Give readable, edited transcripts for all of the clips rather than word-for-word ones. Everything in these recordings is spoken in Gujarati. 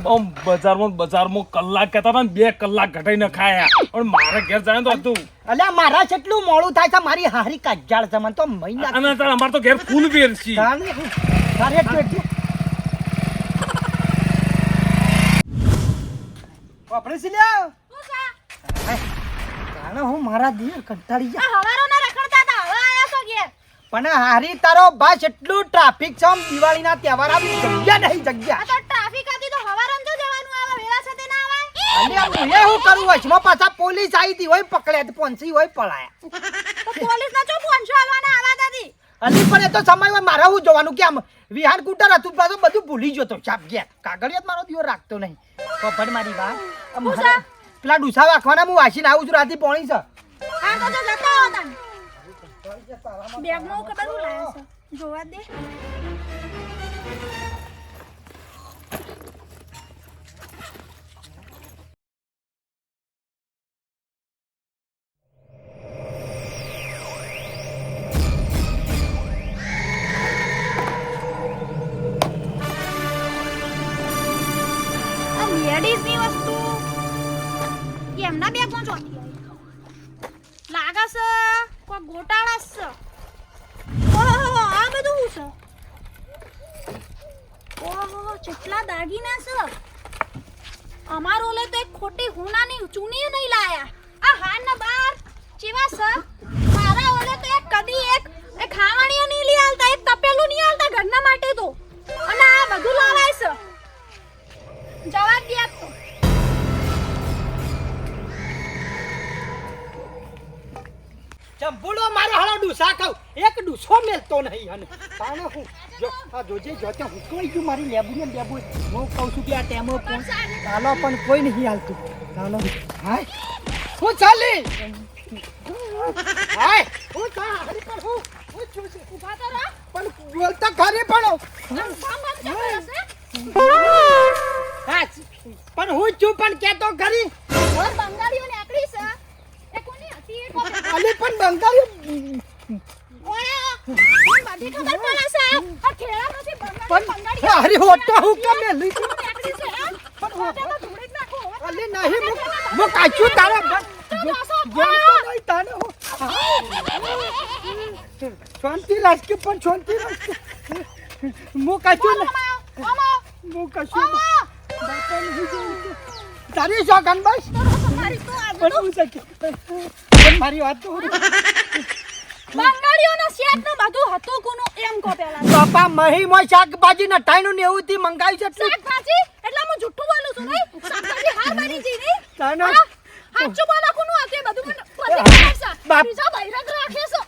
બજારમાં કલાક કહેતા હતા ને 2 કલાક ઘટાઈને ખાયા પણ મારે ઘેર જાય તો હતું અલ્યા મારા કેટલું મોડું થાય છે મારી હારી કાજાળ છે મને તો મહિના અને અમાર તો ઘેર ફૂલ વેર છે તારે આપણે સી લ્યા કાણે હું મારા દિયર કંટાળી જા હવારો ના રખડતા હતા હવે આયા છો ઘેર પણ હારી તારો બસ એટલું ટ્રાફિક છે દિવાળીના તહેવાર આવી જગ્યા નહીં જગ્યા આ તો ટ્રાફિક હતી તો હવારો જો જવાનું આવે વેલા સાથે ના આવે અલ્યા હું કરું વચમાં પાછા પોલીસ આવી હતી હોય પકડ્યા તો પોંચી હોય પલાયા તો પોલીસ ના ચો પોંચો આવવાના આવાજ હતી અલી પણ એ તો સમય હોય મારે હું જોવાનું કે આમ વિહાર કુટર હતું પાછું બધું ભૂલી જતો ચાપ ગયા કાગળિયાત મારો દીવો રાખતો નહીં પપ્પડ મારી વાત પેલા ડુસા વાખવાના હું વાસીને આવું છું રાતે પોણી છે હા તો જતા હો તને બેગમાં ખબર હું લાયા છે જોવા દે લેડીઝની વસ્તુ એમના બેગમાં ચોથી આવી લાગે છે કોઈ ગોટાળા છે ઓહો આ બધું શું છે ઓહો કેટલા દાગીના છે અમારો ઓલે તો એક ખોટી હુનાની ચૂની નહીં લાયા આ હાન બાર ચેવા છે મારા ઓલે તો એક કદી એક ખાવાણીઓ નહીં લઈ આલતા એક તપેલું નહીં આલતા ઘરના માટે તો અને આ બધું લાવાય છે જવાબ દે તો ચંપુડો મારે હાલો ડુસા કહું એક ડુસો મેલતો નહીં અને તાણે હું જો આ જોજે જો ત્યાં હું કોઈ ગયું મારી લેબુને લેબુ હું કહું છું કે આ ટેમો પણ હાલો પણ કોઈ નહીં હાલતું હાલો હાય હું ચાલી હાય હું ચા હરી પર હું છું ઉભા તો રહો પણ બોલતા ઘરે પણ હા પણ હું છું પણ કેતો ખરી ઓર બંગાળીઓને આકડી છે એ કોની હતી એ કોને અલે પણ બંગાળી ઓયા બધી ખબર પડે છે આ ખેડા નથી બંગાળી અરે હોટો હું કે મે લઈ આકડી છે પણ હોટે તો ધૂળી જ નાખો અલે નહીં હું કાચું તારા નહીં તાને શાંતિ રાખી પણ શાંતિ રાખી હું કાચું હું કશું તારી શોખન બસ પણ મારી વાત તો બંગાળીઓનો શેક નું બધું હતું કોનું એમ કો પેલા બાપા મહીમાં શાકભાજી ને 98 થી મંગાવી છે શાકભાજી એટલે હું જુઠ્ઠું બોલું છું નહીં શાકભાજી હાર બની જી નહીં તાનો હાચું બોલો કોનું હતું બધું મને ખબર છે બીજા બૈરક રાખે છે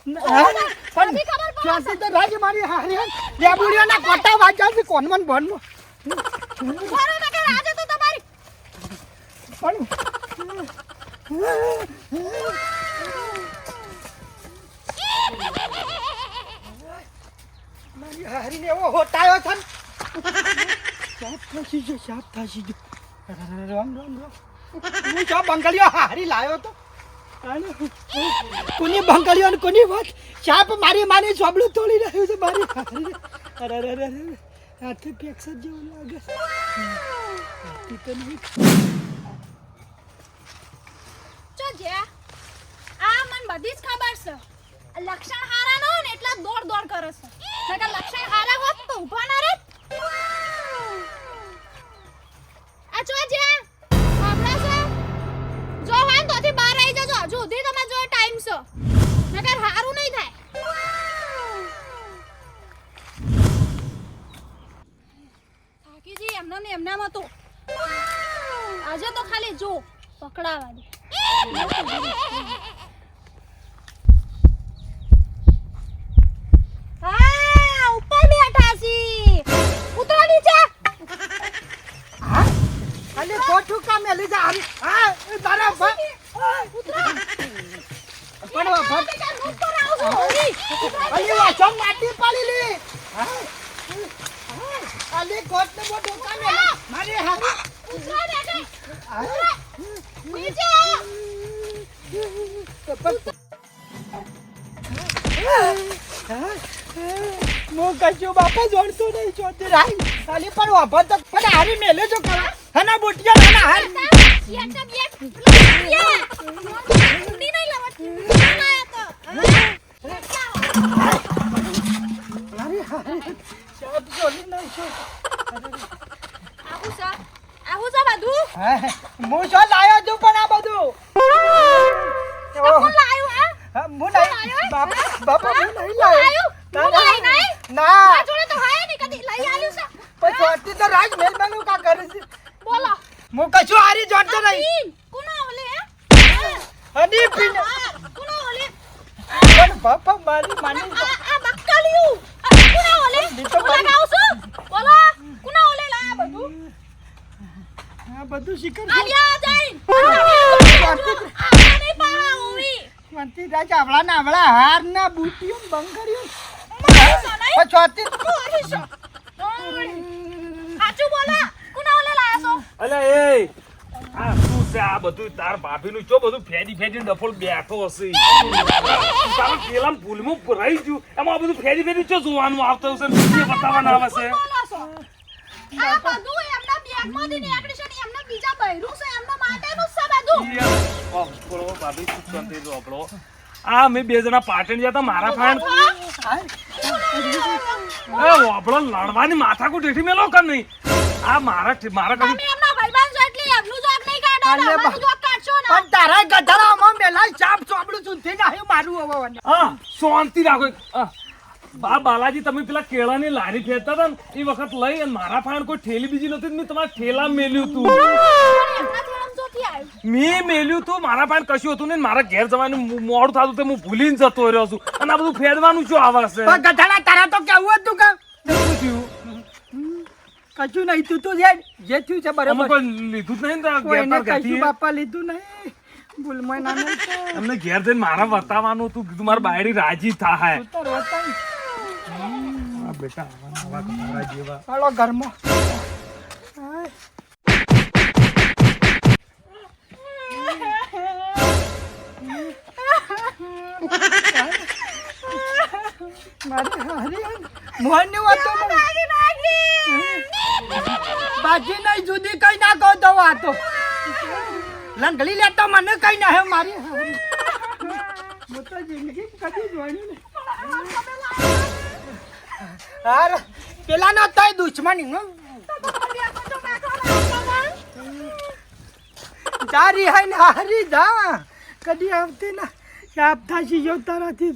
પણ શાંતિ તો રાજ મારી હારે લેબુડિયાના કોટા વાગ્યા છે કોનમન ભણનો બરોબર કે આજે તો તમારી પણ મારી હારીને એવો હોટાયો છે સાપ થાશી જો રામ હું જો બંગાળીઓ હારી લાયો તો કોની બંગાળીઓ ને કોની વાત સાપ મારી માની સોબડું તોડી રહ્યું છે મારી હારી અરે હાથે પેક્સ જેવું લાગે તો નહીં ચો જે આ મન બધી જ ખબર છે લક્ષણ હારા ન હોય ને એટલા દોડ કરે છે નકર લક્ષણ હારા હોત તો ઊભા ના રહે આ ચો જે આપડા છે જો હોય ને તોથી બહાર આવી જજો હજુ સુધી તમે જો ટાઈમ છે નકર હારું નહીં થાય થાકીજી એમનામાં તો આજે તો ખાલી જો પકડાવા દે હા ઉપર બેઠા છી ઉતરો નીચે હા અલે કોઠું કા મેલી જા હા તારા ઉતરો પણ ઉપર આવો હોરી અલે વાસમ માટી પાડી લે હા અલે કોટ ને બો ડોકા મે મારે હા ઉતરો બેઠે નીચે મો કજો બાપા જોડતો નહીં જોતે રાઈ ખાલી પણ વાપર તો પણ હારી મેલે જો કરા હના બુટિયા નાના હાર અરે હારે સાબ જોલી ના છો આવું છે બધું હું જો લાયો છું પણ આ બધું કોણ લાયું હે હું નહીં બાપા હું નહીં લાયો ના મારા જોડે તો હે નહીં કદી લઈ આવ્યું છે પણ જોતી તો રાજ મેલ મેલું કા કરે છે બોલો હું કશું હારી જોડતો નહીં કોનો ઓલે હે હની પીન કોનો ઓલે પણ બાપા મારી માની આ બક્કલિયું કોનો ઓલે લગાવ છું બોલો કોનો ઓલે લાયા બધું આ બધું શીખર આલ્યા જઈ આને પા ઓવી શાંતિ રાજ આવળા ના આવળા હાર ના બુટિયું બંગડિયું મારી ચોતી આચુ બોલા કોનો ઓલે લાયા છો અલ્યા એ આ શું છે આ બધું તાર ભાભીનું ચો બધું ફેડી ડફોળ બેઠો હશે તારા પેલા ભૂલમાં રહી ગયું એમાં આ બધું ફેડી ચો જોવાનું આવતું હશે ને બતાવવાના આવે છે બોલો છો આ બધું એમના બેગમાંથી નીકળી છે ને એમના બીજા બૈરું છે એમના માટેનું છે બધું ભાભી શું શાંતિ રહો આપણો આ મેં બે જણા પાટણ ગયા હતા મારા ફ્રેન્ડ વાપડો લડવાની માથાકૂટ હેઠી મેલો કર નહીં આ મારા કદી તમે એમના ભાઈબાન છો એટલે એમનું જોક નહીં કાઢો ને અમારું જોક કાઢશો ને પણ તારા ગધરામાં મેલા ચાપ ચોપડું ચૂંથી નાખ્યું મારું હવે હા શાંતિ રાખો બા બાલાજી તમે પેલા કેળાની લારી ફેરતા હતા ને એ વખત લઈ અને મારા ફાણ કોઈ ઠેલી બીજી નહોતી મેં તમારા ઠેલા મેલ્યું તું એમના થોડમ જોથી આવ્યું મેં મેલ્યું તું મારા ફાણ કશું હતું ને મારા ઘેર જવાનું મોડું થતું તો હું ભૂલીને જતો રહ્યો છું અને આ બધું ફેરવાનું શું આવે છે પણ ગધડા તારા તો કેવું હતું કે શું થયું કશું નહીં તું તો જે થયું છે અમે બરાબર કોઈ લીધું જ નહીં ને કોઈને ઘેર પર કશું ઘેરથી. બાપા લીધું નહીં ભૂલમાં ના નહીં એમને ઘેર જઈને મારા બતાવવાનું હતું કીધું મારા બાયડી રાજી થાય તો રોતા આ બેટા આવા તમારા જેવા હાલો ઘરમાં મારી હારી મોહનની વાતો બાજી નહીં જુદી કઈ ના કહો તો વાતો લંગડી લેતો મને કઈ ના હે મારી હારી હું તો જિંદગી કદી જોઈ નહીં હાર પેલા નો તય દુશ્મની હો જારી હે ને હારી જા કદી આવતી ના સાપ થાશી જો તારાથી